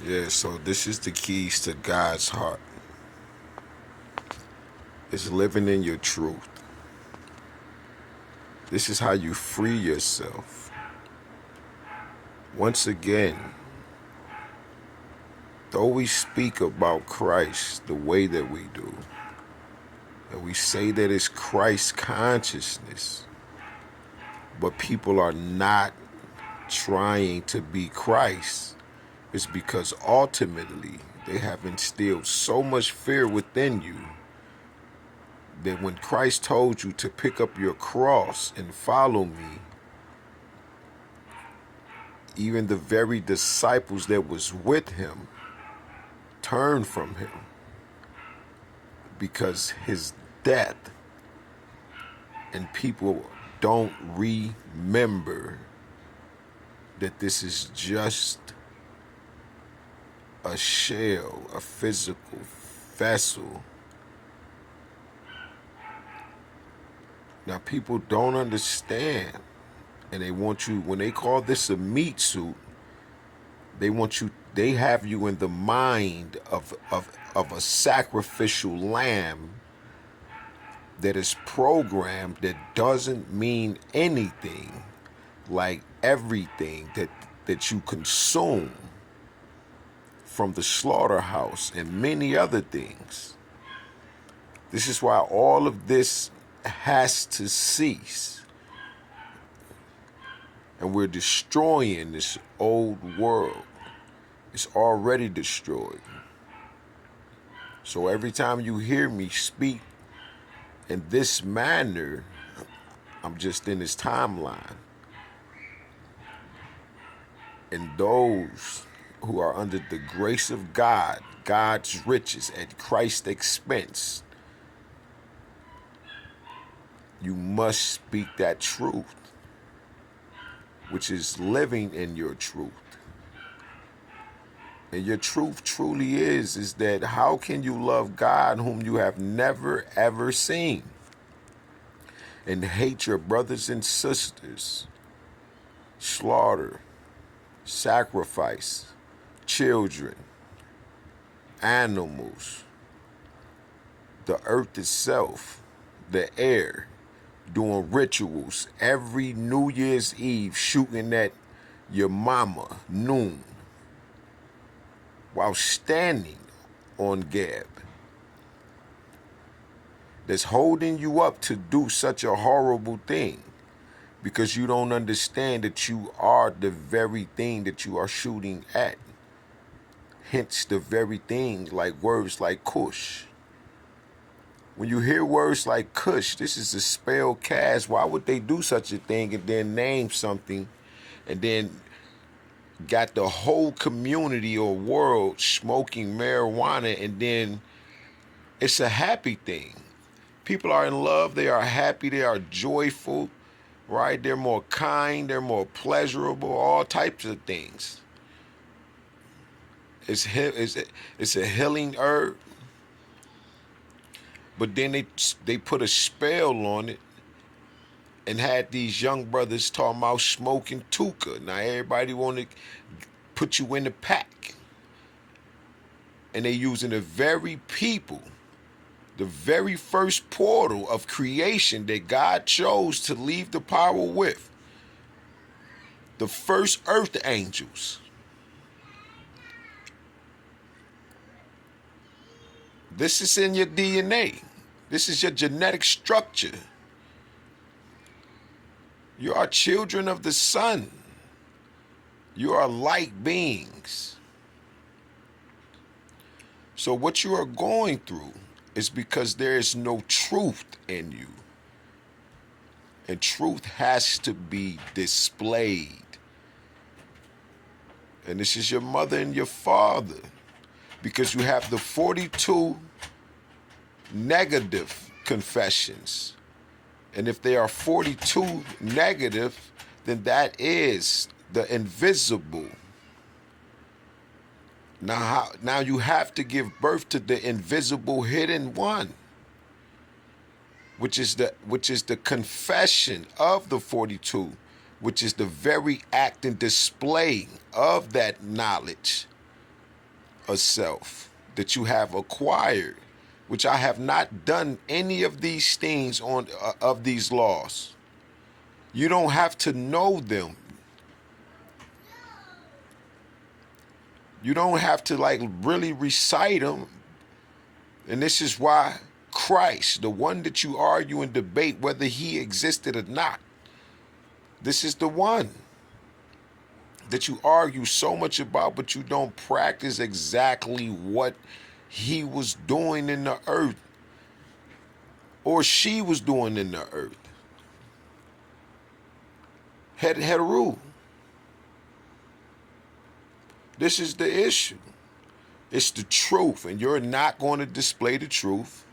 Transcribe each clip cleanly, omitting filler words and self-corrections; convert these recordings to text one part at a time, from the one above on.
Yeah, so this is the keys to God's heart. It's living in your truth. This is how you free yourself. Once again, though we speak about Christ the way that we do, and we say that it's Christ consciousness, but people are not trying to be Christ, it's because ultimately they have instilled so much fear within you that when Christ told you to pick up your cross and follow me, even the very disciples that was with him turned from him because his death, and people don't remember that this is just a shell, a physical vessel. Now people don't understand, and they want you, when they call this a meat suit, they have you in the mind of a sacrificial lamb that is programmed, that doesn't mean anything, like everything that you consume from the slaughterhouse and many other things. This is why all of this has to cease. And we're destroying this old world. It's already destroyed. So every time you hear me speak in this manner, I'm just in this timeline. And those who are under the grace of God, God's riches at Christ's expense, you must speak that truth, which is living in your truth. And your truth truly is that how can you love God whom you have never ever seen, and hate your brothers and sisters, slaughter, sacrifice, children, animals, the earth itself, the air, doing rituals every New Year's Eve, shooting at your mama noon while standing on Gab, that's holding you up to do such a horrible thing because you don't understand that you are the very thing that you are shooting at. Hence the very things like words like Kush. When you hear words like Kush, this is a spell cast. Why would they do such a thing and then name something and then got the whole community or world smoking marijuana, and then it's a happy thing. People are in love, they are happy, they are joyful, right? They're more kind, they're more pleasurable, all types of things. It's a healing herb, but then they put a spell on it and had these young brothers talking about smoking tuka. Now everybody want to put you in the pack. And they using the very people, the very first portal of creation that God chose to leave the power with, the first earth angels. This is in your DNA. This is your genetic structure. You are children of the sun. You are light beings. So what you are going through is because there is no truth in you. And truth has to be displayed. And this is your mother and your father, because you have the 42 negative confessions. And if they are 42 negative, then that is the invisible. Now you have to give birth to the invisible hidden one, which is the confession of the 42, which is the very act and display of that knowledge a self that you have acquired, which I have not done any of these things on of these laws. You don't have to know them. You don't have to like really recite them. And this is why Christ, the one that you argue and debate whether he existed or not, this is the one that you argue so much about, but you don't practice exactly what he was doing in the earth or she was doing in the earth. Heteru. This is the issue. It's the truth, and you're not going to display the truth,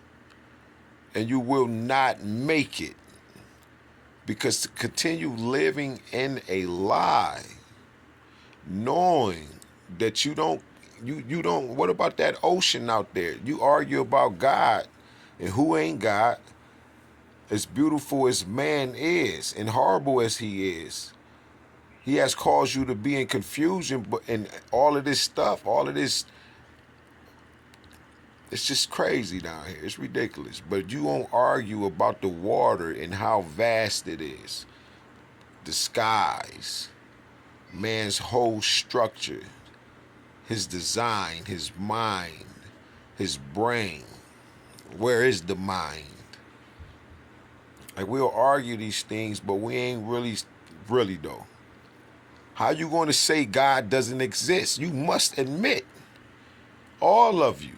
and you will not make it. Because to continue living in a lie, knowing that you don't, what about that ocean out there? You argue about God, and who ain't God? As beautiful as man is, and horrible as he is, he has caused you to be in confusion, but and all of this stuff, all of this, it's just crazy down here. It's ridiculous. But you won't argue about the water and how vast it is. The skies, man's whole structure, his design, his mind, his brain. Where is the mind? Like, we'll argue these things, but we ain't really though. How you going to say God doesn't exist? You must admit, all of you,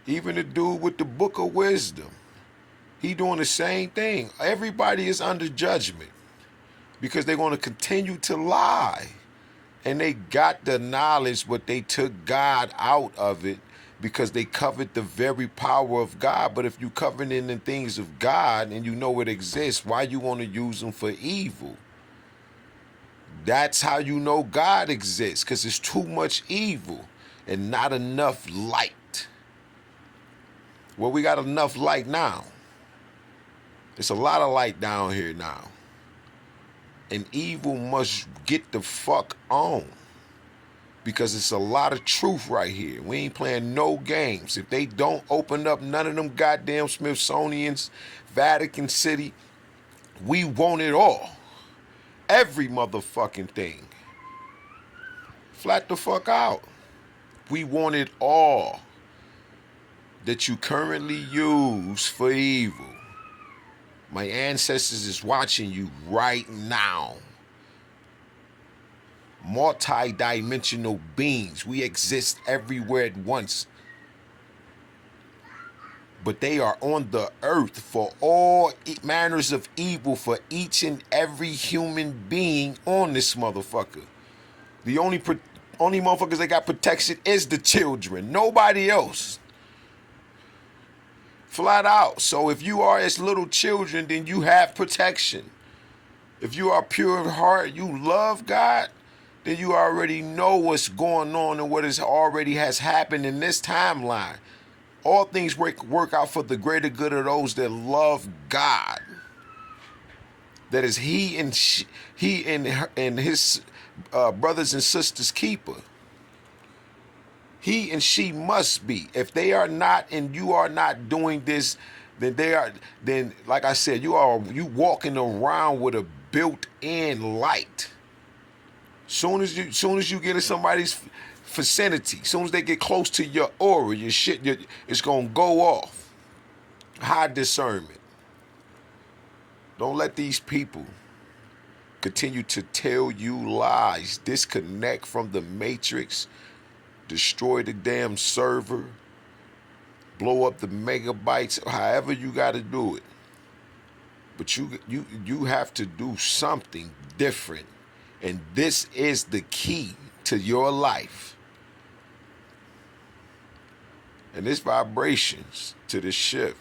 even the dude with the book of wisdom, he doing the same thing. Everybody is under judgment because they're going to continue to lie. And they got the knowledge, but they took God out of it because they covered the very power of God. But if you covering in the things of God and you know it exists, why you want to use them for evil? That's how you know God exists, because there's too much evil and not enough light. Well, we got enough light now. There's a lot of light down here now. And evil must get the fuck on. Because it's a lot of truth right here. We ain't playing no games. If they don't open up none of them goddamn Smithsonian's, Vatican City, we want it all. Every motherfucking thing. Flat the fuck out. We want it all that you currently use for evil. My ancestors is watching you right now. Multi-dimensional beings. We exist everywhere at once. But they are on the earth for all manners of evil for each and every human being on this motherfucker. The only motherfuckers that got protection is the children. Nobody else. Flat out. So if you are as little children, then you have protection. If you are pure of heart, you love God, then you already know what's going on and what already has happened in this timeline. All things work out for the greater good of those that love God. That is he and his brothers and sisters keeper. He and she must be. If they are not and you are not doing this, then like I said, you walking around with a built-in light. Soon as you get in somebody's vicinity, soon as they get close to your aura, your shit, it's gonna go off. High discernment. Don't let these people continue to tell you lies. Disconnect from the matrix. Destroy the damn server. Blow up the megabytes. However you got to do it. But you have to do something different. And this is the key to your life. And this vibrations to the shift.